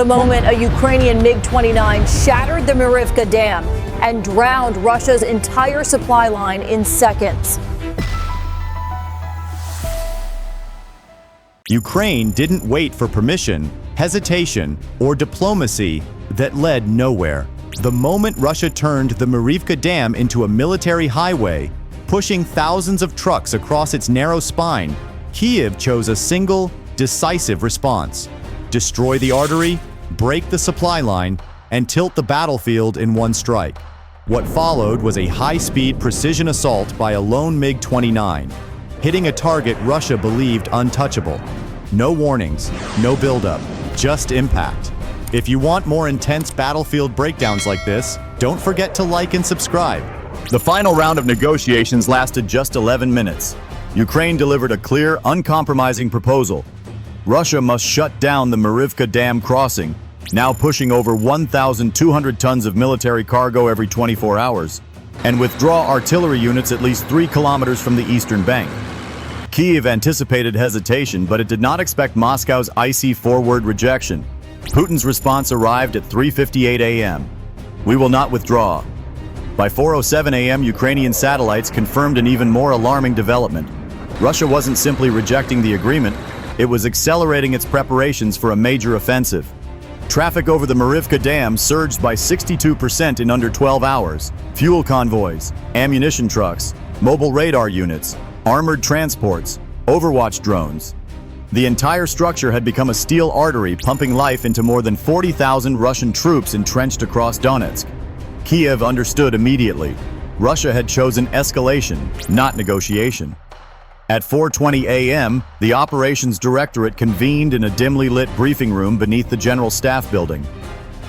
The moment a Ukrainian MiG-29 shattered the Mirivka Dam and drowned Russia's entire supply line in seconds. Ukraine didn't wait for permission, hesitation, or diplomacy that led nowhere. The moment Russia turned the Mirivka Dam into a military highway, pushing thousands of trucks across its narrow spine, Kyiv chose a single, decisive response: destroy the artery, break the supply line, and tilt the battlefield in one strike. What followed was a high-speed precision assault by a lone MiG-29, hitting a target Russia believed untouchable. No warnings, no buildup, just impact. If you want more intense battlefield breakdowns like this, don't forget to like and subscribe. The final round of negotiations lasted just 11 minutes. Ukraine delivered a clear, uncompromising proposal. Russia must shut down the Mirivka Dam crossing, now pushing over 1,200 tons of military cargo every 24 hours, and withdraw artillery units at least 3 kilometers from the eastern bank. Kyiv anticipated hesitation, but it did not expect Moscow's icy forward rejection. Putin's response arrived at 3:58 a.m. "We will not withdraw." By 4:07 a.m., Ukrainian satellites confirmed an even more alarming development. Russia wasn't simply rejecting the agreement, it was accelerating its preparations for a major offensive. Traffic over the Mirivka Dam surged by 62% in under 12 hours. Fuel convoys, ammunition trucks, mobile radar units, armored transports, Overwatch drones. The entire structure had become a steel artery pumping life into more than 40,000 Russian troops entrenched across Donetsk. Kyiv understood immediately. Russia had chosen escalation, not negotiation. At 4:20 a.m., the Operations Directorate convened in a dimly lit briefing room beneath the General Staff Building.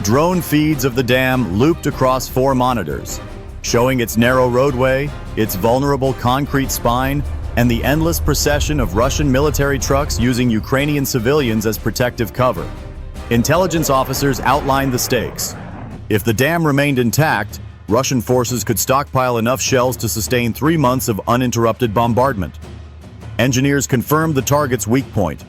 Drone feeds of the dam looped across 4 monitors, showing its narrow roadway, its vulnerable concrete spine, and the endless procession of Russian military trucks using Ukrainian civilians as protective cover. Intelligence officers outlined the stakes. If the dam remained intact, Russian forces could stockpile enough shells to sustain 3 months of uninterrupted bombardment. Engineers confirmed the target's weak point.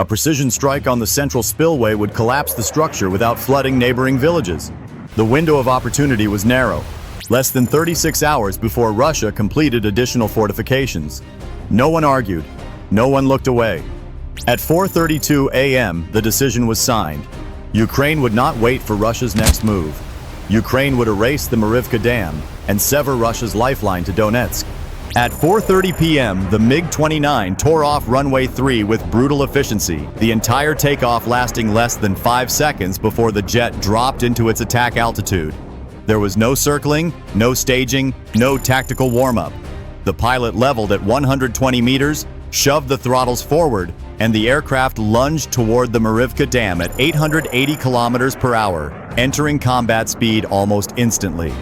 A precision strike on the central spillway would collapse the structure without flooding neighboring villages. The window of opportunity was narrow, less than 36 hours before Russia completed additional fortifications. No one argued. No one looked away. At 4:32 a.m., the decision was signed. Ukraine would not wait for Russia's next move. Ukraine would erase the Mirivka Dam and sever Russia's lifeline to Donetsk. At 4:30 p.m., the MiG-29 tore off runway 3 with brutal efficiency, the entire takeoff lasting less than 5 seconds before the jet dropped into its attack altitude. There was no circling, no staging, no tactical warm-up. The pilot leveled at 120 meters, shoved the throttles forward, and the aircraft lunged toward the Mirivka Dam at 880 kilometers per hour, entering combat speed almost instantly.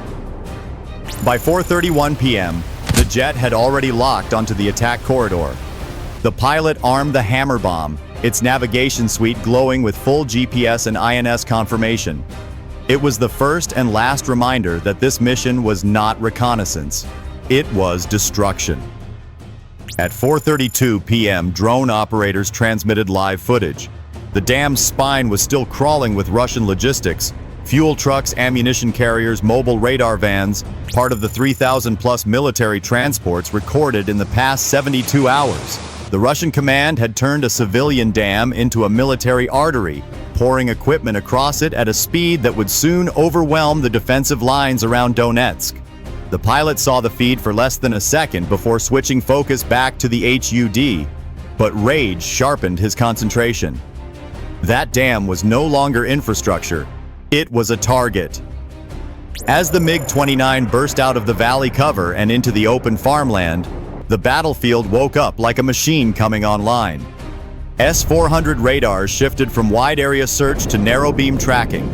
By 4:31 p.m., the jet had already locked onto the attack corridor. The pilot armed the hammer bomb, its navigation suite glowing with full GPS and INS confirmation. It was the first and last reminder that this mission was not reconnaissance. It was destruction. At 4:32 p.m., drone operators transmitted live footage. The dam's spine was still crawling with Russian logistics, fuel trucks, ammunition carriers, mobile radar vans, part of the 3,000-plus military transports recorded in the past 72 hours. The Russian command had turned a civilian dam into a military artery, pouring equipment across it at a speed that would soon overwhelm the defensive lines around Donetsk. The pilot saw the feed for less than a second before switching focus back to the HUD, but rage sharpened his concentration. That dam was no longer infrastructure. It was a target. As the MiG-29 burst out of the valley cover and into the open farmland, the battlefield woke up like a machine coming online. S-400 radars shifted from wide-area search to narrow-beam tracking.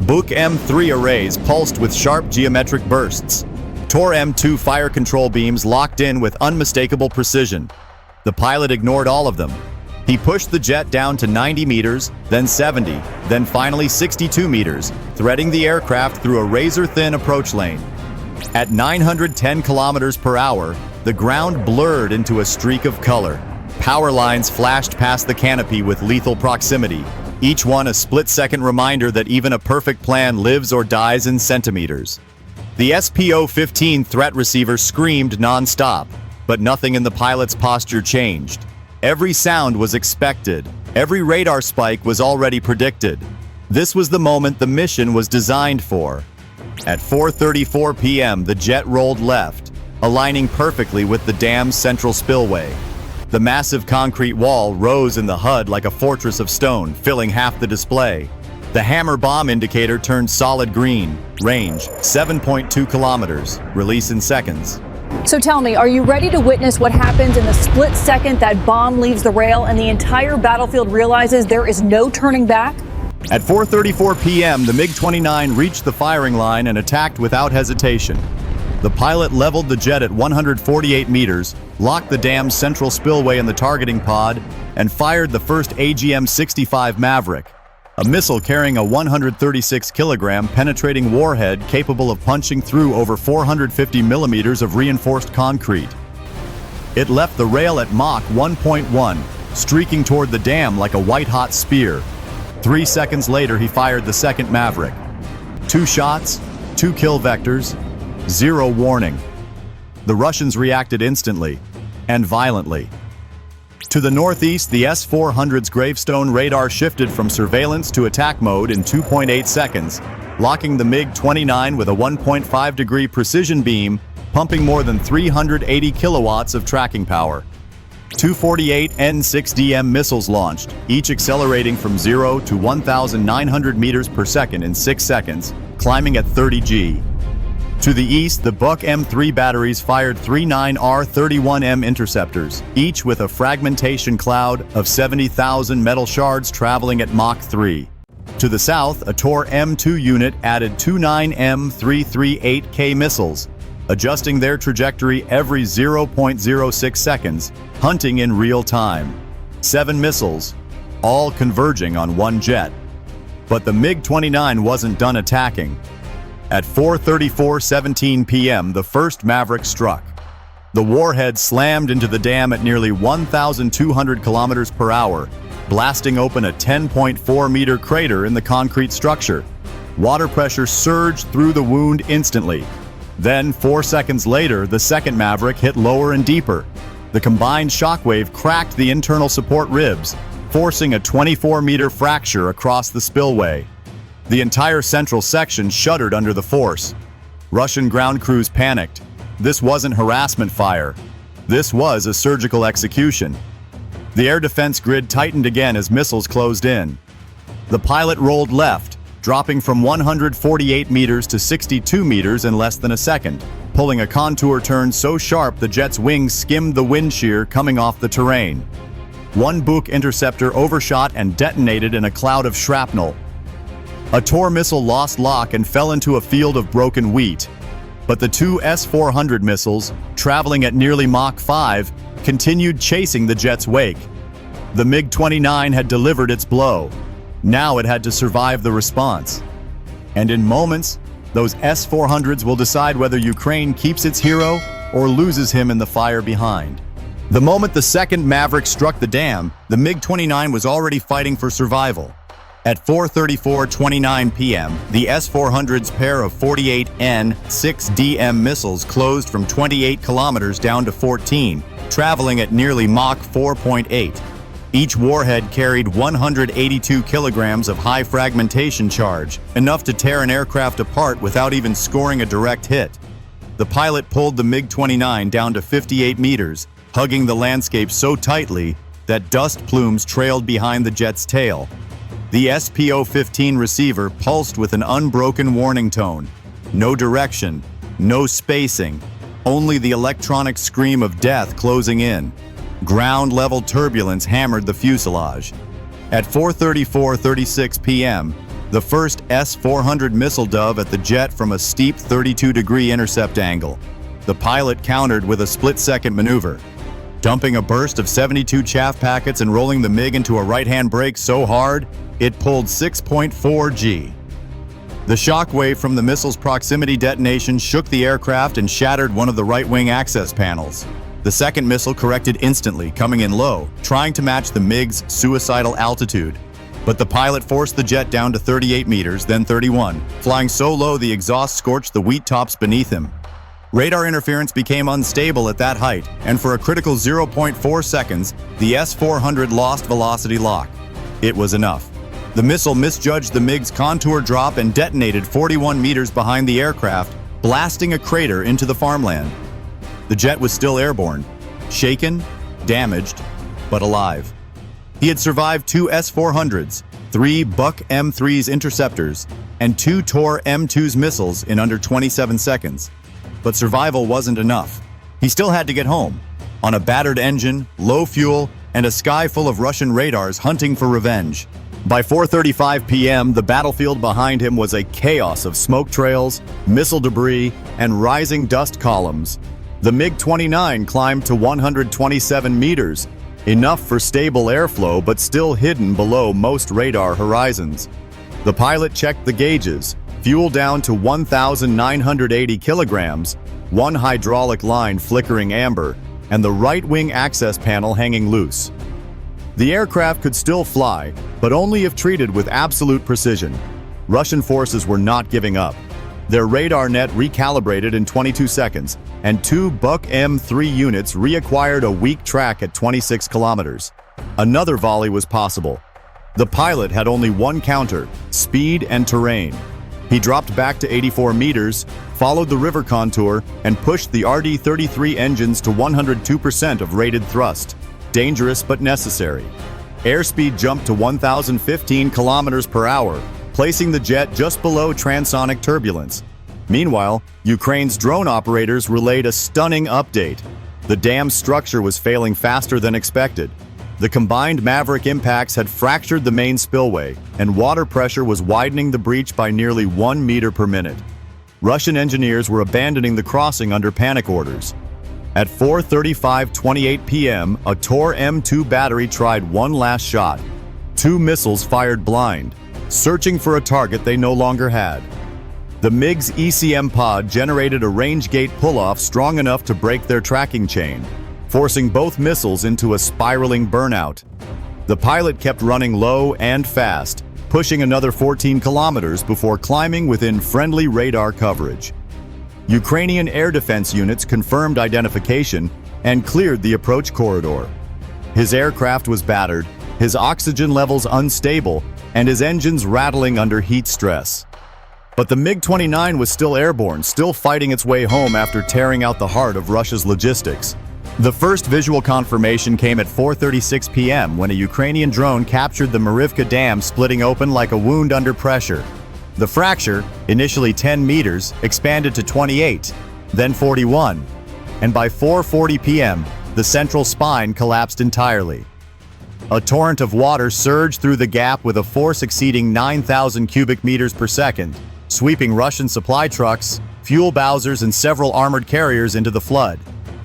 Buk M3 arrays pulsed with sharp geometric bursts. Tor M2 fire control beams locked in with unmistakable precision. The pilot ignored all of them. He pushed the jet down to 90 meters, then 70, then finally 62 meters, threading the aircraft through a razor-thin approach lane. At 910 kilometers per hour, the ground blurred into a streak of color. Power lines flashed past the canopy with lethal proximity. each one a split-second reminder that even a perfect plan lives or dies in centimeters. The SPO-15 threat receiver screamed non-stop, but nothing in the pilot's posture changed. Every sound was expected. Every radar spike was already predicted. This was the moment the mission was designed for. At 4:34 p.m., the jet rolled left, aligning perfectly with the dam's central spillway. The massive concrete wall rose in the HUD like a fortress of stone, filling half the display. The hammer bomb indicator turned solid green. Range, 7.2 kilometers. Release in seconds. So tell me, are you ready to witness what happens in the split second that bomb leaves the rail and the entire battlefield realizes there is no turning back? At 4:34 p.m., the MiG-29 reached the firing line and attacked without hesitation. The pilot leveled the jet at 148 meters, locked the dam's central spillway in the targeting pod, and fired the first AGM-65 Maverick, a missile carrying a 136-kilogram penetrating warhead capable of punching through over 450 millimeters of reinforced concrete. It left the rail at Mach 1.1, streaking toward the dam like a white-hot spear. 3 seconds later, he fired the second Maverick. 2 shots, 2 kill vectors, 0 warning. The Russians reacted instantly and violently. To the northeast, the S-400's gravestone radar shifted from surveillance to attack mode in 2.8 seconds, locking the MiG-29 with a 1.5-degree precision beam, pumping more than 380 kilowatts of tracking power. 248 N-6DM missiles launched, each accelerating from 0 to 1,900 meters per second in 6 seconds, climbing at 30 G. To the east, the Buk M3 batteries fired 3 9R-31M interceptors, each with a fragmentation cloud of 70,000 metal shards traveling at Mach 3. To the south, a Tor M2 unit added 2 9M338K missiles, adjusting their trajectory every 0.06 seconds, hunting in real time. 7 missiles, all converging on one jet. But the MiG-29 wasn't done attacking. At 4:34:17 p.m., the first Maverick struck. The warhead slammed into the dam at nearly 1,200 kilometers per hour, blasting open a 10.4-meter crater in the concrete structure. Water pressure surged through the wound instantly. Then, 4 seconds later, the second Maverick hit lower and deeper. The combined shockwave cracked the internal support ribs, forcing a 24-meter fracture across the spillway. The entire central section shuddered under the force. Russian ground crews panicked. This wasn't harassment fire. This was a surgical execution. The air defense grid tightened again as missiles closed in. The pilot rolled left, dropping from 148 meters to 62 meters in less than a second, pulling a contour turn so sharp the jet's wings skimmed the wind shear coming off the terrain. One Buk interceptor overshot and detonated in a cloud of shrapnel. A Tor missile lost lock and fell into a field of broken wheat. But the 2 S-400 missiles, traveling at nearly Mach 5, continued chasing the jet's wake. The MiG-29 had delivered its blow. Now it had to survive the response. And in moments, those S-400s will decide whether Ukraine keeps its hero or loses him in the fire behind. The moment the second Maverick struck the dam, the MiG-29 was already fighting for survival. At 4:34:29 p.m., the S-400's pair of 48 N-6DM missiles closed from 28 kilometers down to 14, traveling at nearly Mach 4.8. Each warhead carried 182 kilograms of high fragmentation charge, enough to tear an aircraft apart without even scoring a direct hit. The pilot pulled the MiG-29 down to 58 meters, hugging the landscape so tightly that dust plumes trailed behind the jet's tail. The SPO-15 receiver pulsed with an unbroken warning tone. No direction, no spacing, only the electronic scream of death closing in. Ground-level turbulence hammered the fuselage. At 4:34:36 p.m., the first S-400 missile dove at the jet from a steep 32-degree intercept angle. The pilot countered with a split-second maneuver, dumping a burst of 72 chaff packets and rolling the MiG into a right-hand brake so hard, it pulled 6.4 G. The shockwave from the missile's proximity detonation shook the aircraft and shattered one of the right-wing access panels. The second missile corrected instantly, coming in low, trying to match the MiG's suicidal altitude. But the pilot forced the jet down to 38 meters, then 31, flying so low the exhaust scorched the wheat tops beneath him. Radar interference became unstable at that height, and for a critical 0.4 seconds, the S-400 lost velocity lock. It was enough. The missile misjudged the MiG's contour drop and detonated 41 meters behind the aircraft, blasting a crater into the farmland. The jet was still airborne, shaken, damaged, but alive. He had survived 2 S-400s, 3 Buck M3's interceptors, and 2 Tor M2's missiles in under 27 seconds. But survival wasn't enough. He still had to get home, on a battered engine, low fuel, and a sky full of Russian radars hunting for revenge. By 4:35 p.m., the battlefield behind him was a chaos of smoke trails, missile debris, and rising dust columns. The MiG-29 climbed to 127 meters, enough for stable airflow but still hidden below most radar horizons. The pilot checked the gauges, fuel down to 1,980 kilograms, one hydraulic line flickering amber, and the right-wing access panel hanging loose. The aircraft could still fly, but only if treated with absolute precision. Russian forces were not giving up. Their radar net recalibrated in 22 seconds, and 2 Buck M3 units reacquired a weak track at 26 kilometers. Another volley was possible. The pilot had only one counter: speed and terrain. He dropped back to 84 meters, followed the river contour, and pushed the RD-33 engines to 102% of rated thrust. Dangerous but necessary. Airspeed jumped to 1,015 kilometers per hour, placing the jet just below transonic turbulence. Meanwhile, Ukraine's drone operators relayed a stunning update. The dam's structure was failing faster than expected. The combined Maverick impacts had fractured the main spillway, and water pressure was widening the breach by nearly 1 meter per minute. Russian engineers were abandoning the crossing under panic orders. At 4:35:28 p.m., a Tor M2 battery tried one last shot. 2 missiles fired blind, searching for a target they no longer had. The MiG's ECM pod generated a range gate pull-off strong enough to break their tracking chain, forcing both missiles into a spiraling burnout. The pilot kept running low and fast, pushing another 14 kilometers before climbing within friendly radar coverage. Ukrainian air defense units confirmed identification and cleared the approach corridor. His aircraft was battered, his oxygen levels unstable, and his engines rattling under heat stress. But the MiG-29 was still airborne, still fighting its way home after tearing out the heart of Russia's logistics. The first visual confirmation came at 4:36 p.m. when a Ukrainian drone captured the Mirivka Dam splitting open like a wound under pressure. The fracture, initially 10 meters, expanded to 28, then 41, and by 4:40 p.m., the central spine collapsed entirely. A torrent of water surged through the gap with a force exceeding 9,000 cubic meters per second, sweeping Russian supply trucks, fuel bowsers, and several armored carriers into the flood.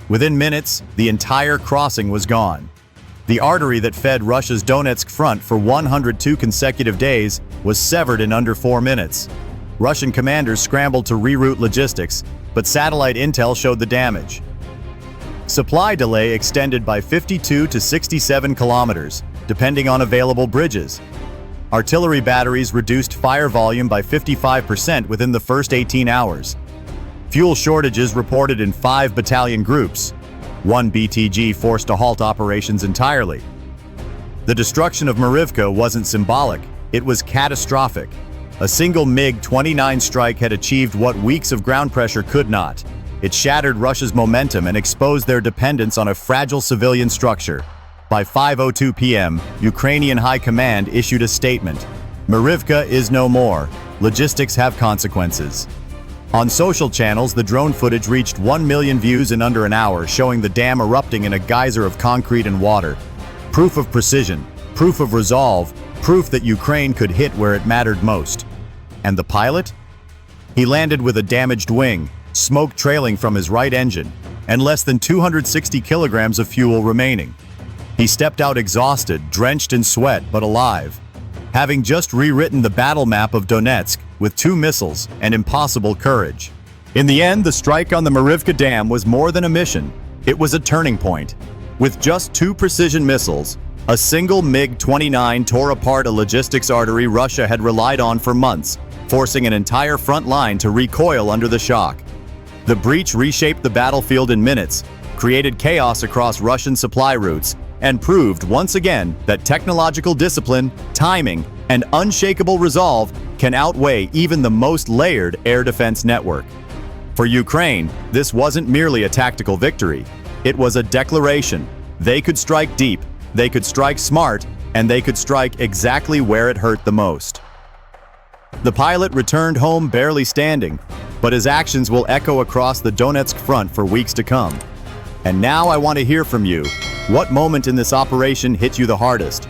Within minutes, the entire crossing was gone. The artery that fed Russia's Donetsk front for 102 consecutive days was severed in under 4 minutes. Russian commanders scrambled to reroute logistics, but satellite intel showed the damage. Supply delay extended by 52 to 67 kilometers, depending on available bridges. Artillery batteries reduced fire volume by 55% within the first 18 hours. Fuel shortages reported in 5 battalion groups. 1 BTG forced to halt operations entirely. The destruction of Mirivka wasn't symbolic, it was catastrophic. A single MiG-29 strike had achieved what weeks of ground pressure could not. It shattered Russia's momentum and exposed their dependence on a fragile civilian structure. By 5:02 p.m., Ukrainian High Command issued a statement. Mirivka is no more. Logistics have consequences. On social channels, the drone footage reached 1 million views in under an hour, showing the dam erupting in a geyser of concrete and water. Proof of precision, proof of resolve, proof that Ukraine could hit where it mattered most. And the pilot? He landed with a damaged wing, smoke trailing from his right engine, and less than 260 kilograms of fuel remaining. He stepped out exhausted, drenched in sweat, but alive, having just rewritten the battle map of Donetsk with 2 missiles and impossible courage. In the end, the strike on the Mirivka Dam was more than a mission. It was a turning point. With just 2 precision missiles, A single MiG-29 tore apart a logistics artery Russia had relied on for months, forcing an entire front line to recoil under the shock. The breach reshaped the battlefield in minutes, created chaos across Russian supply routes, and proved once again that technological discipline, timing, and unshakable resolve can outweigh even the most layered air defense network. For Ukraine, this wasn't merely a tactical victory. It was a declaration. They could strike deep, they could strike smart, and they could strike exactly where it hurt the most. The pilot returned home barely standing, but his actions will echo across the Donetsk front for weeks to come. And now I want to hear from you. What moment in this operation hit you the hardest?